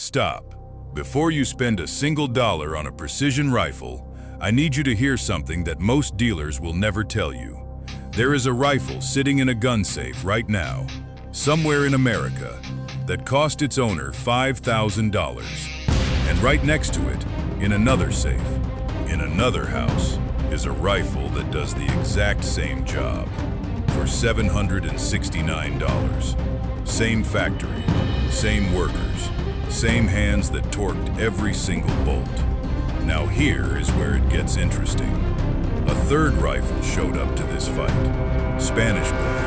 stop. Before you spend a single dollar on a precision rifle, I need you to hear something that most dealers will never tell you. There is a rifle sitting in a gun safe right now, somewhere in America, that cost its owner $5,000. And right next to it, in another safe, in another house, is a rifle that does the exact same job for $769. Same factory, same workers, same hands that torqued every single bolt. Now here is where it gets interesting. A third rifle showed up to this fight. Spanish born,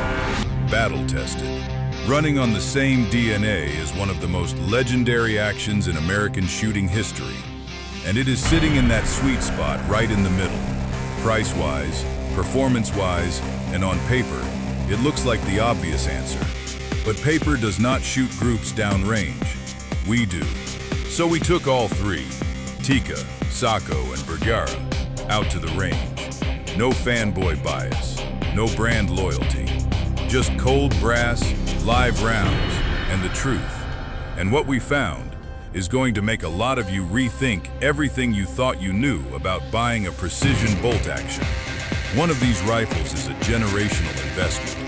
battle-tested, running on the same DNA as one of the most legendary actions in American shooting history. And it is sitting in that sweet spot right in the middle. Price-wise, performance-wise, and on paper, it looks like the obvious answer. But paper does not shoot groups downrange. We do. So we took all three, Tikka, Sako, and Bergara, out to the range. No fanboy bias, no brand loyalty, just cold brass, live rounds, and the truth. And what we found is going to make a lot of you rethink everything you thought you knew about buying a precision bolt action. One of these rifles is a generational investment.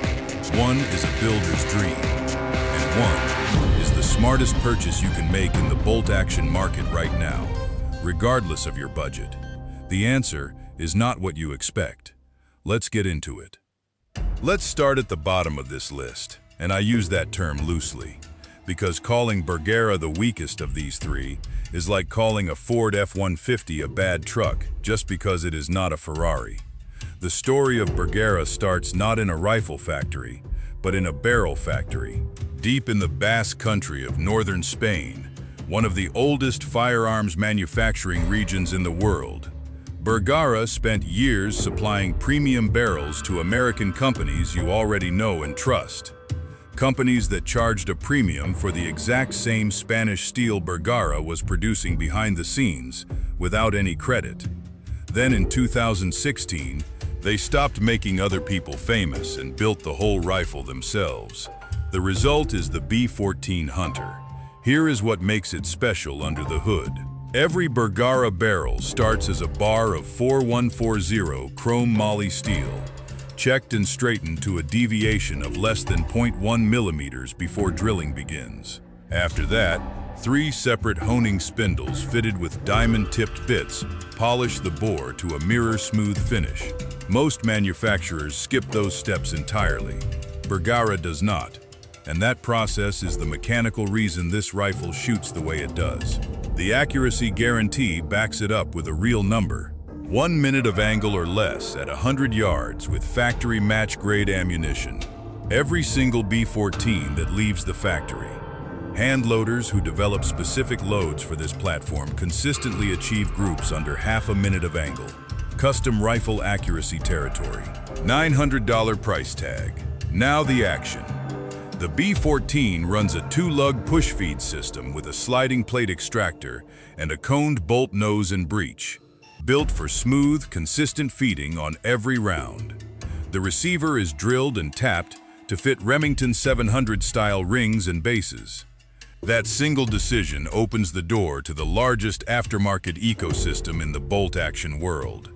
One is a builder's dream. And one is the smartest purchase you can make in the bolt action market right now, regardless of your budget. The answer is not what you expect. Let's get into it. Let's start at the bottom of this list, and I use that term loosely, because calling Bergara the weakest of these three is like calling a Ford F-150 a bad truck just because it is not a Ferrari. The story of Bergara starts not in a rifle factory, but in a barrel factory, deep in the Basque country of northern Spain, one of the oldest firearms manufacturing regions in the world. Bergara spent years supplying premium barrels to American companies you already know and trust. Companies that charged a premium for the exact same Spanish steel Bergara was producing behind the scenes without any credit. Then in 2016, they stopped making other people famous and built the whole rifle themselves. The result is the B-14 Hunter. Here is what makes it special under the hood. Every Bergara barrel starts as a bar of 4140 chrome moly steel, checked and straightened to a deviation of less than 0.1 millimeters before drilling begins. After that, 3 separate honing spindles fitted with diamond-tipped bits polish the bore to a mirror-smooth finish. Most manufacturers skip those steps entirely. Bergara does not, and that process is the mechanical reason this rifle shoots the way it does. The accuracy guarantee backs it up with a real number. 1 minute of angle or less at 100 yards with factory match-grade ammunition. Every single B-14 that leaves the factory. Hand loaders who develop specific loads for this platform consistently achieve groups under half a minute of angle. Custom rifle accuracy territory. $900 price tag. Now the action. The B-14 runs a 2-lug push-feed system with a sliding plate extractor and a coned bolt nose and breech, built for smooth, consistent feeding on every round. The receiver is drilled and tapped to fit Remington 700-style rings and bases. That single decision opens the door to the largest aftermarket ecosystem in the bolt-action world.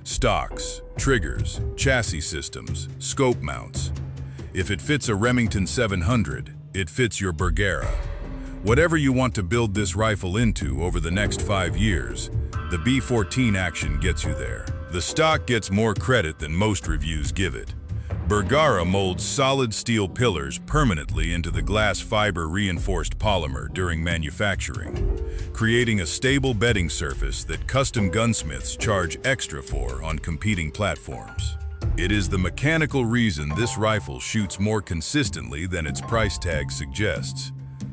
Stocks, triggers, chassis systems, scope mounts. If it fits a Remington 700, it fits your Bergara. Whatever you want to build this rifle into over the next 5 years, the B-14 action gets you there. The stock gets more credit than most reviews give it. Bergara molds solid steel pillars permanently into the glass fiber reinforced polymer during manufacturing, creating a stable bedding surface that custom gunsmiths charge extra for on competing platforms. It is the mechanical reason this rifle shoots more consistently than its price tag suggests.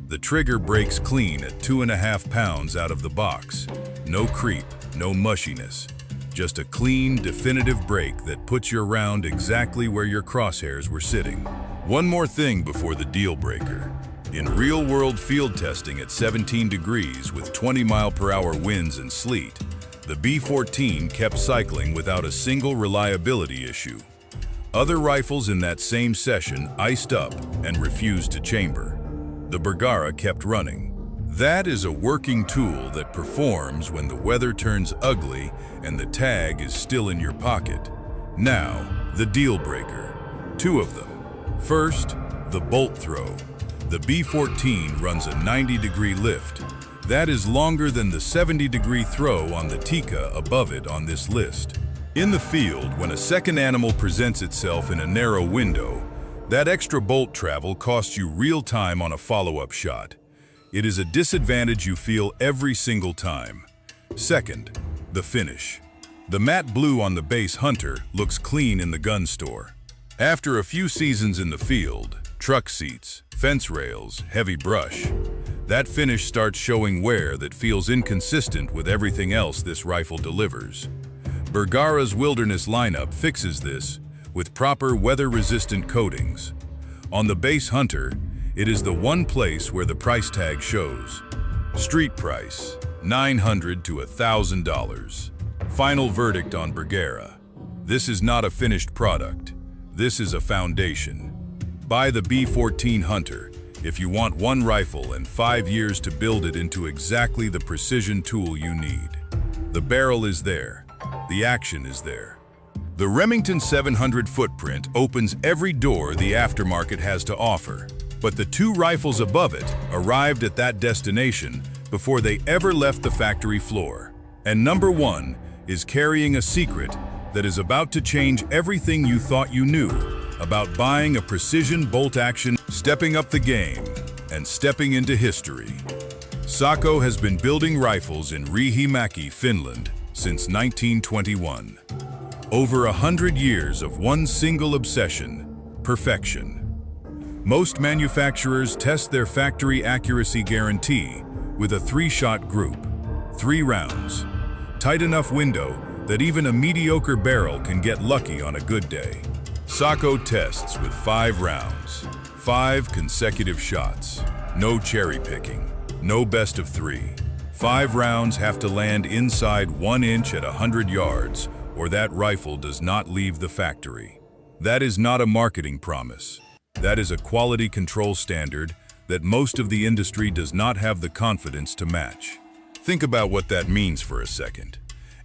The trigger breaks clean at 2.5 pounds out of the box. No creep, no mushiness. Just a clean, definitive break that puts your round exactly where your crosshairs were sitting. One more thing before the deal breaker. In real-world field testing at 17 degrees with 20-mile-per-hour winds and sleet, the B-14 kept cycling without a single reliability issue. Other rifles in that same session iced up and refused to chamber. The Bergara kept running. That is a working tool that performs when the weather turns ugly and the tag is still in your pocket. Now, the deal breaker. Two of them. First, the bolt throw. The B-14 runs a 90-degree lift. That is longer than the 70-degree throw on the Tikka above it on this list. In the field, when a second animal presents itself in a narrow window, that extra bolt travel costs you real time on a follow-up shot. It is a disadvantage you feel every single time. Second, the finish. The matte blue on the base Hunter looks clean in the gun store. After a few seasons in the field, truck seats, fence rails, heavy brush, that finish starts showing wear that feels inconsistent with everything else this rifle delivers. Bergara's Wilderness lineup fixes this with proper weather-resistant coatings. On the base Hunter, it is the one place where the price tag shows. Street price, $900 to $1,000. Final verdict on Bergara. This is not a finished product. This is a foundation. Buy the B-14 Hunter if you want one rifle and 5 years to build it into exactly the precision tool you need. The barrel is there. The action is there. The Remington 700 footprint opens every door the aftermarket has to offer, but the two rifles above it arrived at that destination before they ever left the factory floor. And number one is carrying a secret that is about to change everything you thought you knew about buying a precision bolt action, stepping up the game, and stepping into history. Sako has been building rifles in Riihimäki, Finland, since 1921. Over 100 years of one single obsession: perfection. Most manufacturers test their factory accuracy guarantee with a 3-shot group, 3 rounds. Tight enough window that even a mediocre barrel can get lucky on a good day. Sako tests with 5 rounds, 5 consecutive shots. No cherry picking, no best of 3. 5 rounds have to land inside 1 inch at 100 yards, or that rifle does not leave the factory. That is not a marketing promise. That is a quality control standard that most of the industry does not have the confidence to match. Think about what that means for a second.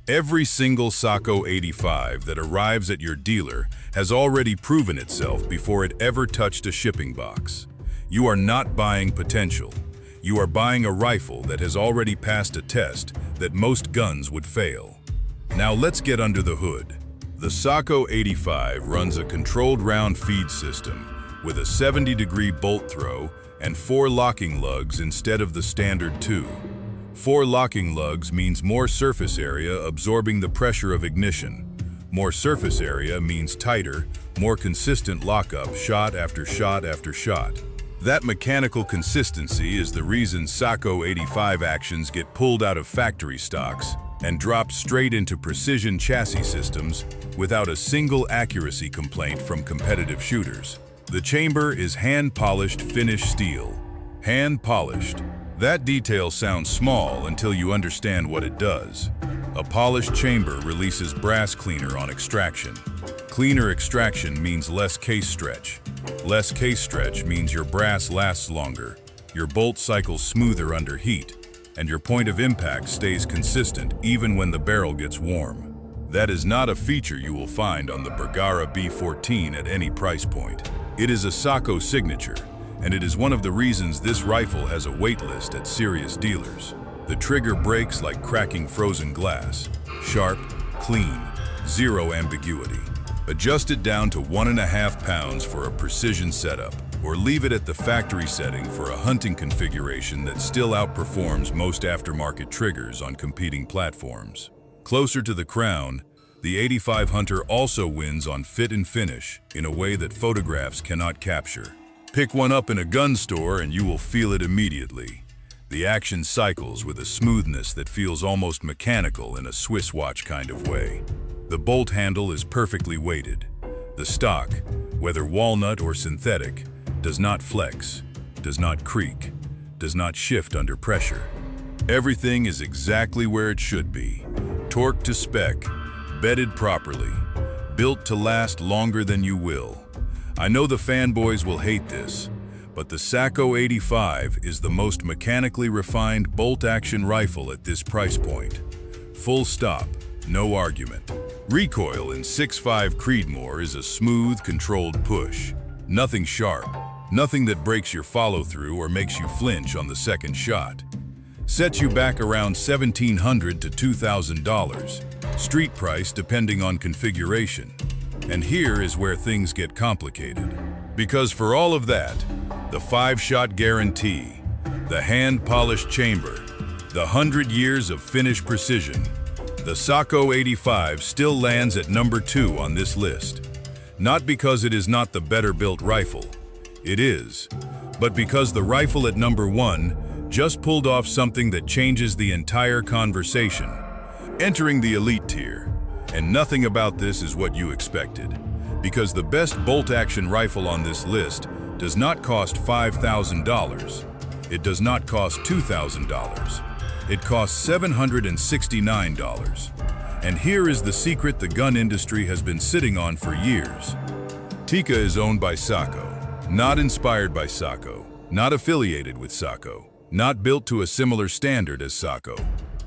Every single Sako 85 that arrives at your dealer has already proven itself before it ever touched a shipping box. You are not buying potential. You are buying a rifle that has already passed a test that most guns would fail. Now let's get under the hood. The Sako 85 runs a controlled round feed system with a 70-degree bolt throw and 4 locking lugs instead of the standard 2. 4 locking lugs means more surface area absorbing the pressure of ignition. More surface area means tighter, more consistent lockup shot after shot after shot. That mechanical consistency is the reason Sako 85 actions get pulled out of factory stocks and dropped straight into precision chassis systems without a single accuracy complaint from competitive shooters. The chamber is hand-polished Finnish steel. Hand-polished. That detail sounds small until you understand what it does. A polished chamber releases brass cleaner on extraction. Cleaner extraction means less case stretch. Less case stretch means your brass lasts longer, your bolt cycles smoother under heat, and your point of impact stays consistent even when the barrel gets warm. That is not a feature you will find on the Bergara B-14 at any price point. It is a Sako signature, and it is one of the reasons this rifle has a wait list at serious dealers. The trigger breaks like cracking frozen glass. Sharp, clean, zero ambiguity. Adjust it down to 1.5 pounds for a precision setup, or leave it at the factory setting for a hunting configuration that still outperforms most aftermarket triggers on competing platforms. Closer to the crown, the 85 Hunter also wins on fit and finish in a way that photographs cannot capture. Pick one up in a gun store and you will feel it immediately. The action cycles with a smoothness that feels almost mechanical in a Swiss watch kind of way. The bolt handle is perfectly weighted. The stock, whether walnut or synthetic, does not flex, does not creak, does not shift under pressure. Everything is exactly where it should be. Torqued to spec, bedded properly, built to last longer than you will. I know the fanboys will hate this, but the Sako 85 is the most mechanically refined bolt-action rifle at this price point. Full stop, no argument. Recoil in 6.5 Creedmoor is a smooth, controlled push. Nothing sharp, nothing that breaks your follow-through or makes you flinch on the second shot. Sets you back around $1,700 to $2,000, street price depending on configuration. And here is where things get complicated. Because for all of that, the 5-shot guarantee, the hand-polished chamber, the 100 years of Finnish precision, the Sako 85 still lands at number 2 on this list. Not because it is not the better-built rifle. It is. But because the rifle at number 1 just pulled off something that changes the entire conversation. Entering the elite tier. And nothing about this is what you expected. Because the best bolt-action rifle on this list does not cost $5,000. It does not cost $2,000. It costs $769. And here is the secret the gun industry has been sitting on for years. Tikka is owned by Sako, not inspired by Sako, not affiliated with Sako, not built to a similar standard as Sako,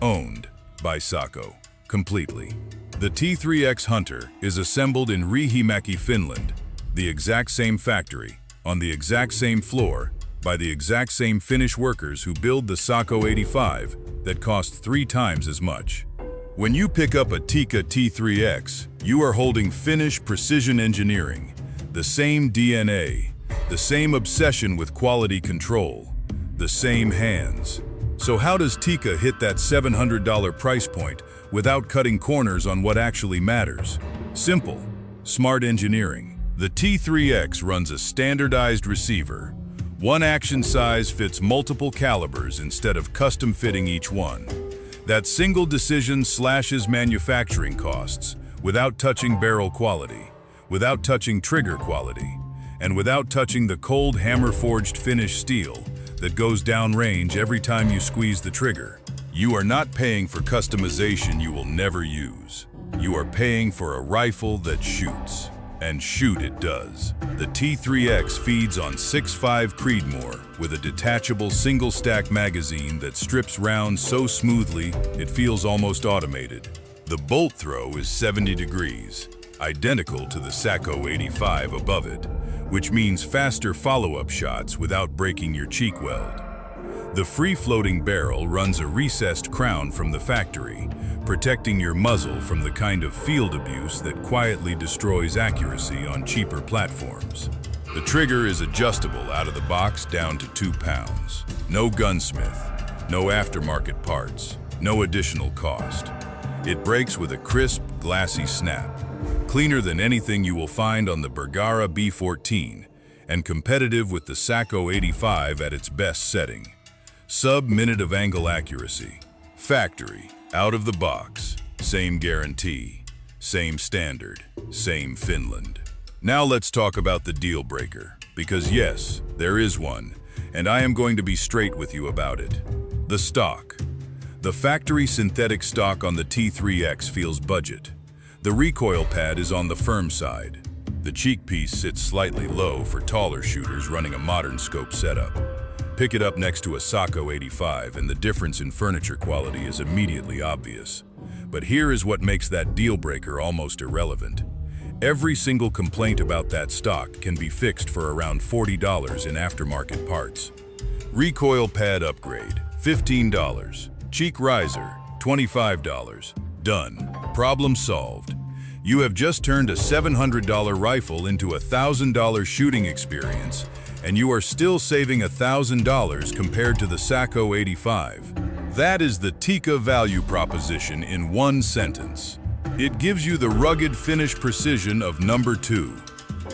owned by Sako, completely. The T3x Hunter is assembled in Riihimäki, Finland, the exact same factory, on the exact same floor, by the exact same Finnish workers who build the Sako 85 that cost 3 times as much. When you pick up a Tikka T3x, you are holding Finnish precision engineering, the same DNA, the same obsession with quality control, the same hands. So how does Tikka hit that $700 price point without cutting corners on what actually matters? Simple, smart engineering. The T3x runs a standardized receiver. One action size fits multiple calibers instead of custom fitting each one. That single decision slashes manufacturing costs without touching barrel quality, without touching trigger quality, and without touching the cold hammer-forged Finnish steel that goes downrange every time you squeeze the trigger. You are not paying for customization you will never use. You are paying for a rifle that shoots. And shoot it does. The T3x feeds on 6.5 Creedmoor with a detachable single-stack magazine that strips rounds so smoothly it feels almost automated. The bolt throw is 70 degrees, identical to the Sako 85 above it, which means faster follow-up shots without breaking your cheek weld. The free-floating barrel runs a recessed crown from the factory, protecting your muzzle from the kind of field abuse that quietly destroys accuracy on cheaper platforms. The trigger is adjustable out of the box down to 2 pounds. No gunsmith, no aftermarket parts, no additional cost. It breaks with a crisp, glassy snap, cleaner than anything you will find on the Bergara B-14, and competitive with the Sako 85 at its best setting. Sub-minute of angle accuracy. Factory, out of the box, same guarantee, same standard, same Finland. Now let's talk about the deal breaker, because yes, there is one, and I am going to be straight with you about it. The stock. The factory synthetic stock on the T3x feels budget. The recoil pad is on the firm side. The cheek piece sits slightly low for taller shooters running a modern scope setup. Pick it up next to a Sako 85 and the difference in furniture quality is immediately obvious. But here is what makes that deal breaker almost irrelevant. Every single complaint about that stock can be fixed for around $40 in aftermarket parts. Recoil pad upgrade, $15. Cheek riser, $25. Done. Problem solved. You have just turned a $700 rifle into a $1,000 shooting experience, and you are still saving $1,000 compared to the Sako 85. That is the Tikka value proposition in one sentence. It gives you the rugged Finnish precision of number 2.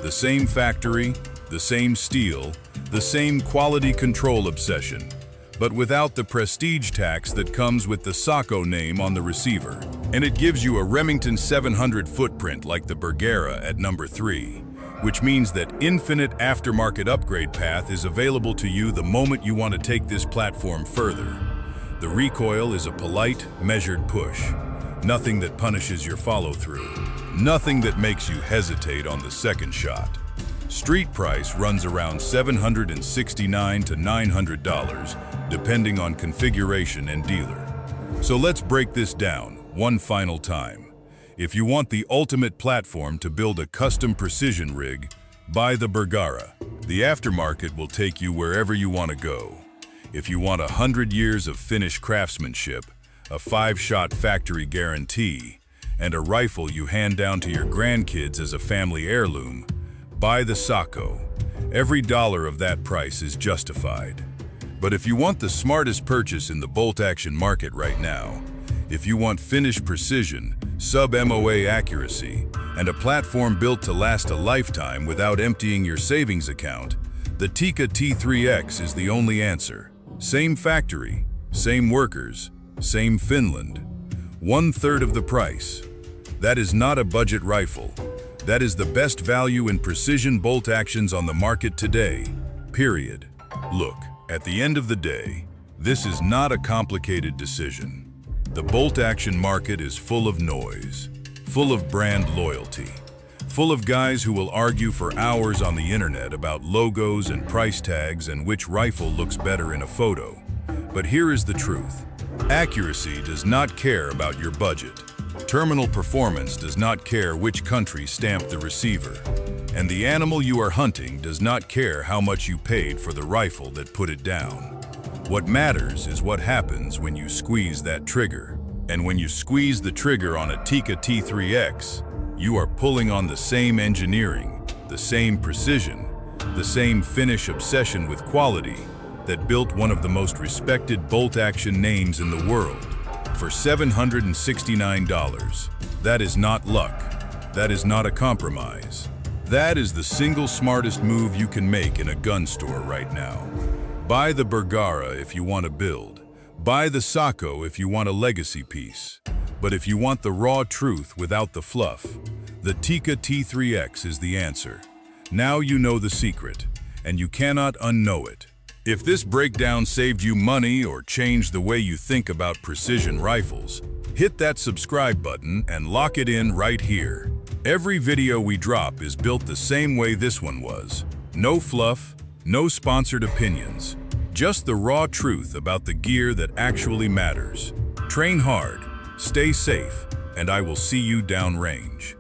The same factory, the same steel, the same quality control obsession, but without the prestige tax that comes with the Sako name on the receiver. And it gives you a Remington 700 footprint like the Bergara at number 3. Which means that infinite aftermarket upgrade path is available to you the moment you want to take this platform further. The recoil is a polite, measured push. Nothing that punishes your follow-through. Nothing that makes you hesitate on the second shot. Street price runs around $769 to $900, depending on configuration and dealer. So let's break this down one final time. If you want the ultimate platform to build a custom precision rig, buy the Bergara. The aftermarket will take you wherever you want to go. If you want 100 years of Finnish craftsmanship, a 5-shot factory guarantee, and a rifle you hand down to your grandkids as a family heirloom, buy the Sako. Every dollar of that price is justified. But if you want the smartest purchase in the bolt-action market right now, if you want Finnish precision, sub-MOA accuracy, and a platform built to last a lifetime without emptying your savings account, the Tikka T3x is the only answer. Same factory, same workers, same Finland. 1/3 of the price. That is not a budget rifle. That is the best value in precision bolt actions on the market today, period. Look, at the end of the day, this is not a complicated decision. The bolt action market is full of noise, full of brand loyalty, full of guys who will argue for hours on the internet about logos and price tags and which rifle looks better in a photo. But here is the truth. Accuracy does not care about your budget. Terminal performance does not care which country stamped the receiver. And the animal you are hunting does not care how much you paid for the rifle that put it down. What matters is what happens when you squeeze that trigger. And when you squeeze the trigger on a Tikka T3x, you are pulling on the same engineering, the same precision, the same Finnish obsession with quality that built one of the most respected bolt-action names in the world. For $769, that is not luck. That is not a compromise. That is the single smartest move you can make in a gun store right now. Buy the Bergara if you want to build. Buy the Sako if you want a legacy piece. But if you want the raw truth without the fluff, the Tikka T3x is the answer. Now you know the secret, and you cannot unknow it. If this breakdown saved you money or changed the way you think about precision rifles, hit that subscribe button and lock it in right here. Every video we drop is built the same way this one was. No fluff, no sponsored opinions, just the raw truth about the gear that actually matters. Train hard, stay safe, and I will see you downrange.